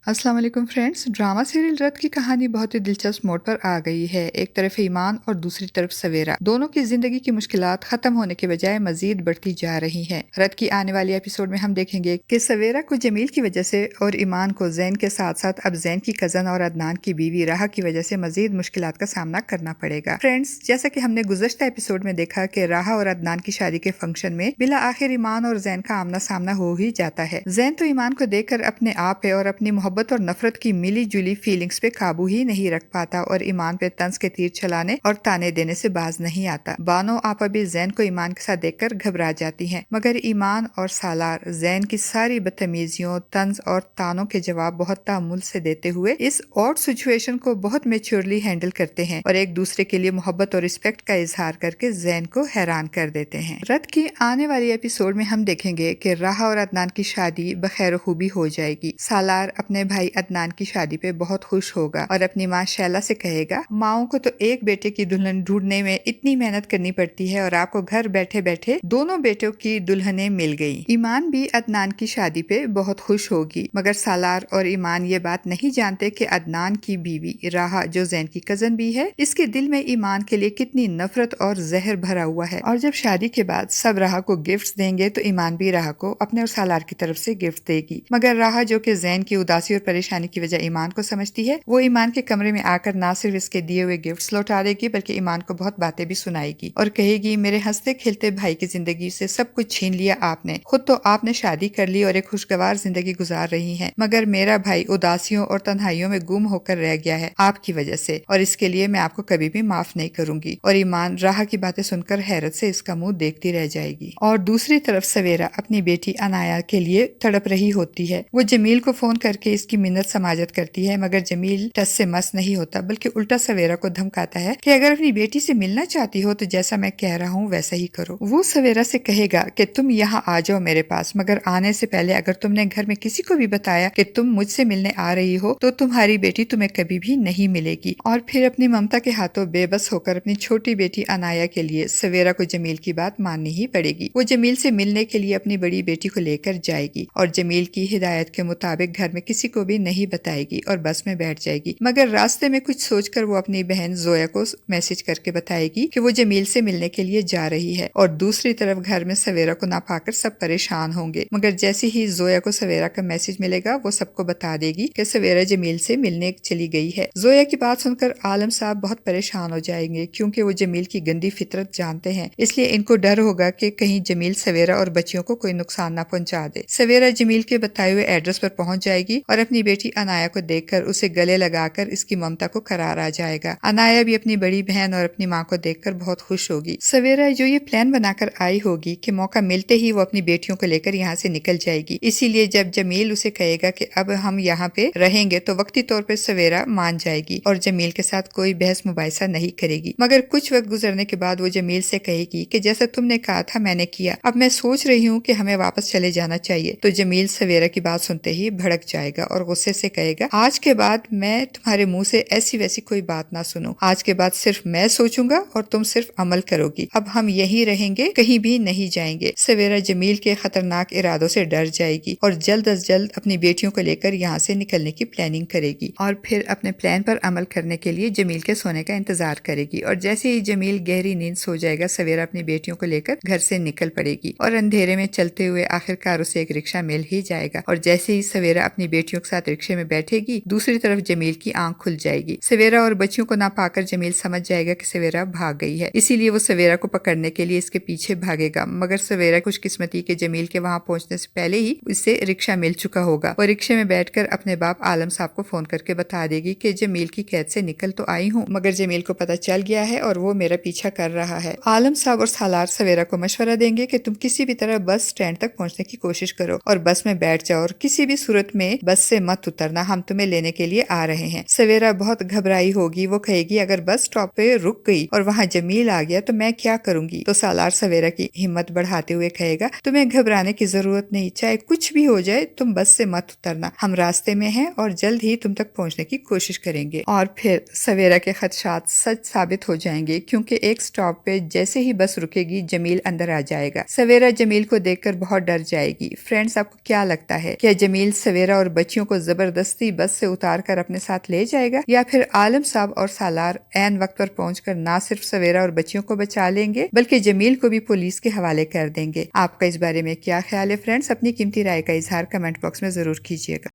अस्सलाम वालेकुम friends. Drama serial रत की कहानी बहुत ही दिलचस्प मोड़ पर आ गई है। एक तरफ ईमान और दूसरी तरफ सवेरा, दोनों की जिंदगी की मुश्किलात खत्म होने के बजाय मजीद बढ़ती जा रही हैं। रत की आने वाली एपिसोड में हम देखेंगे कि सवेरा को जमील की वजह से और ईमान को जैन के साथ साथ अब जैन की कजन और अदनान की बीवी राहा की वजह से मजीद मुश्किलात का सामना करना पड़ेगा। फ्रेंड्स, जैसा कि हमने गुज़श्ता एपिसोड में देखा कि राहा और अदनान की शादी के फंक्शन में बिला आखिर ईमान और जैन का आमना सामना हो ही जाता है। जैन तो ईमान को देखकर अपने आप पे और अपनी मोहब्बत और नफरत की मिली जुली फीलिंग्स पे काबू ही नहीं रख पाता और ईमान पे तंज के तीर चलाने और ताने देने से बाज नहीं आता। बानो आपा भी जैन को ईमान के साथ देखकर घबरा जाती हैं, मगर ईमान और सालार जैन की सारी बदतमीजियों, तंज और तानों के जवाब बहुत तामुल से देते हुए इस ऑड सिचुएशन को बहुत मेच्योरली हैंडल करते हैं और एक दूसरे के लिए मोहब्बत और रिस्पेक्ट का इजहार करके जैन को हैरान कर देते हैं। रत की आने वाली एपिसोड में हम देखेंगे कि राहा और अदनान की शादी बखैर खूबी हो जाएगी। सालार अपने भाई अदनान की शादी पे बहुत खुश होगा और अपनी माँ शैला से कहेगा, माओ को तो एक बेटे की दुल्हन ढूंढने में इतनी मेहनत करनी पड़ती है और आपको घर बैठे बैठे दोनों बेटों की दुल्हनें मिल गई। ईमान भी अदनान की शादी पे बहुत खुश होगी, मगर सालार और ईमान ये बात नहीं जानते कि अदनान की बीवी राहा, जो जैन की कजन भी है, इसके दिल में ईमान के लिए कितनी नफरत और जहर भरा हुआ है। और जब शादी के बाद सब राहा को गिफ्ट्स देंगे तो ईमान भी राहा को अपने और सालार की तरफ से गिफ्ट देगी, मगर राहा, जो कि जैन की उदासी और परेशानी की वजह ईमान को समझती है, वो ईमान के कमरे में आकर ना सिर्फ इसके दिए हुए गिफ्ट्स लौटा देगी बल्कि ईमान को बहुत बातें भी सुनाएगी और कहेगी, मेरे हंसते खिलते भाई की जिंदगी से सब कुछ छीन लिया आपने। खुद तो आपने शादी कर ली और एक खुशगवार जिंदगी गुजार रही है, मगर मेरा भाई उदासियों और तन्हाइयों में गुम होकर रह गया है आपकी वजह से, और इसके लिए मैं आपको कभी भी माफ नहीं करूंगी। और ईमान राहा की बातें सुनकर हैरत से इसका मुंह देखती रह जाएगी। और दूसरी तरफ सवेरा अपनी बेटी अनाया के लिए तड़प रही होती है। वो जमील को फोन करके इसकी मिन्नत समाजत करती है, मगर जमील टस से मस नहीं होता, बल्कि उल्टा सवेरा को धमकाता है कि अगर अपनी बेटी से मिलना चाहती हो तो जैसा मैं कह रहा हूँ वैसा ही करो। वो सवेरा से कहेगा कि तुम यहाँ आ जाओ मेरे पास, मगर आने से पहले अगर तुमने घर में किसी को भी बताया कि तुम मुझसे मिलने आ रही हो तो तुम्हारी बेटी तुम्हें कभी भी नहीं मिलेगी। और फिर अपनी ममता के हाथों बेबस होकर अपनी छोटी बेटी अनाया के लिए सवेरा को जमील की बात माननी ही पड़ेगी। वो जमील से मिलने के लिए अपनी बड़ी बेटी को लेकर जाएगी और जमील की हिदायत के मुताबिक घर में किसी को भी नहीं बताएगी और बस में बैठ जाएगी, मगर रास्ते में कुछ सोचकर वो अपनी बहन जोया को मैसेज करके बताएगी कि वो जमील से मिलने के लिए जा रही है। और दूसरी तरफ घर में सवेरा को ना पाकर सब परेशान होंगे, मगर जैसे ही जोया को सवेरा का मैसेज मिलेगा वो सबको बता देगी कि सवेरा जमील से मिलने चली गई है। जोया की बात सुनकर आलम साहब बहुत परेशान हो जाएंगे, क्योंकि वो जमील की गंदी फितरत जानते हैं, इसलिए इनको डर होगा कि कहीं जमील सवेरा और बच्चियों को कोई नुकसान ना पहुंचा दे। सवेरा जमील के बताए हुए एड्रेस पर पहुंच जाएगी और अपनी बेटी अनाया को देखकर उसे गले लगाकर इसकी ममता को करार आ जाएगा। अनाया भी अपनी बड़ी बहन और अपनी माँ को देखकर बहुत खुश होगी। सवेरा जो ये प्लान बनाकर आई होगी कि मौका मिलते ही वो अपनी बेटियों को लेकर यहाँ से निकल जाएगी, इसीलिए जब जमील उसे कहेगा कि अब हम यहाँ पे रहेंगे तो वक्ती तौर पे सवेरा मान जाएगी और जमील के साथ कोई बहस मुबाहिसा नहीं करेगी। मगर कुछ वक्त गुजरने के बाद वो जमील से कहेगी कि जैसा तुमने कहा था मैंने किया, अब मैं सोच रही हूँ कि हमें वापस चले जाना चाहिए। तो जमील सवेरा की बात सुनते ही भड़क जाएगा और गुस्से से कहेगा, आज के बाद मैं तुम्हारे मुंह से ऐसी वैसी कोई बात ना सुनूं। आज के बाद सिर्फ मैं सोचूंगा और तुम सिर्फ अमल करोगी। अब हम यहीं रहेंगे, कहीं भी नहीं जाएंगे। सवेरा जमील के खतरनाक इरादों से डर जाएगी और जल्द अज जल्द अपनी बेटियों को लेकर यहाँ से निकलने की प्लानिंग करेगी और फिर अपने प्लान पर अमल करने के लिए जमील के सोने का इंतजार करेगी। और जैसे ही जमील गहरी नींद सो जाएगा, सवेरा अपनी बेटियों को लेकर घर से निकल पड़ेगी और अंधेरे में चलते हुए आखिरकार उसे एक रिक्शा मिल ही जाएगा। और जैसे ही सवेरा अपनी बेटियों के साथ रिक्शे में बैठेगी, दूसरी तरफ जमील की आंख खुल जाएगी। सवेरा और बच्चियों को ना पाकर जमील समझ जाएगा कि सवेरा भाग गई है, इसीलिए वो सवेरा को पकड़ने के लिए इसके पीछे भागेगा, मगर सवेरा खुशकिस्मती के जमील के वहां पहुंचने से पहले ही इससे रिक्शा मिल चुका होगा। वो रिक्शे में बैठकर अपने बाप आलम साहब को फोन करके बता देगी कि जमील की कैद से निकल तो आई हूँ, मगर जमील को पता चल गया है और वो मेरा पीछा कर रहा है। आलम साहब और सालार सवेरा को मशवरा देंगे कि तुम किसी भी तरह बस स्टैंड तक पहुंचने की कोशिश करो और बस में बैठ जाओ और किसी भी सूरत में बस से मत उतरना, हम तुम्हें लेने के लिए आ रहे हैं। सवेरा बहुत घबराई होगी, वो कहेगी अगर बस स्टॉप पे रुक गई और वहाँ जमील आ गया तो मैं क्या करूंगी। तो सालार सवेरा की हिम्मत बढ़ाते हुए कहेगा, तुम्हें घबराने की जरूरत नहीं, चाहे कुछ भी हो जाए तुम बस से मत उतरना, हम रास्ते में हैं और जल्द ही तुम तक पहुंचने की कोशिश करेंगे। और फिर सवेरा के खदशात सच साबित हो जाएंगे, क्योंकि एक स्टॉप पे जैसे ही बस रुकेगी जमील अंदर आ जाएगा। सवेरा जमील को देखकर बहुत डर जाएगी। फ्रेंड्स, आपको क्या लगता है, क्या जमील सवेरा और बच्चियों بچیوں کو زبردستی بس سے اتار کر اپنے ساتھ لے جائے گا، یا پھر عالم صاحب اور سالار عین وقت پر پہنچ کر نہ صرف سویرا اور بچیوں کو بچا لیں گے بلکہ جمیل کو بھی پولیس کے حوالے کر دیں گے؟ آپ کا اس بارے میں کیا خیال ہے فرینڈز؟ اپنی قیمتی رائے کا اظہار کمنٹ باکس میں ضرور کیجیے گا۔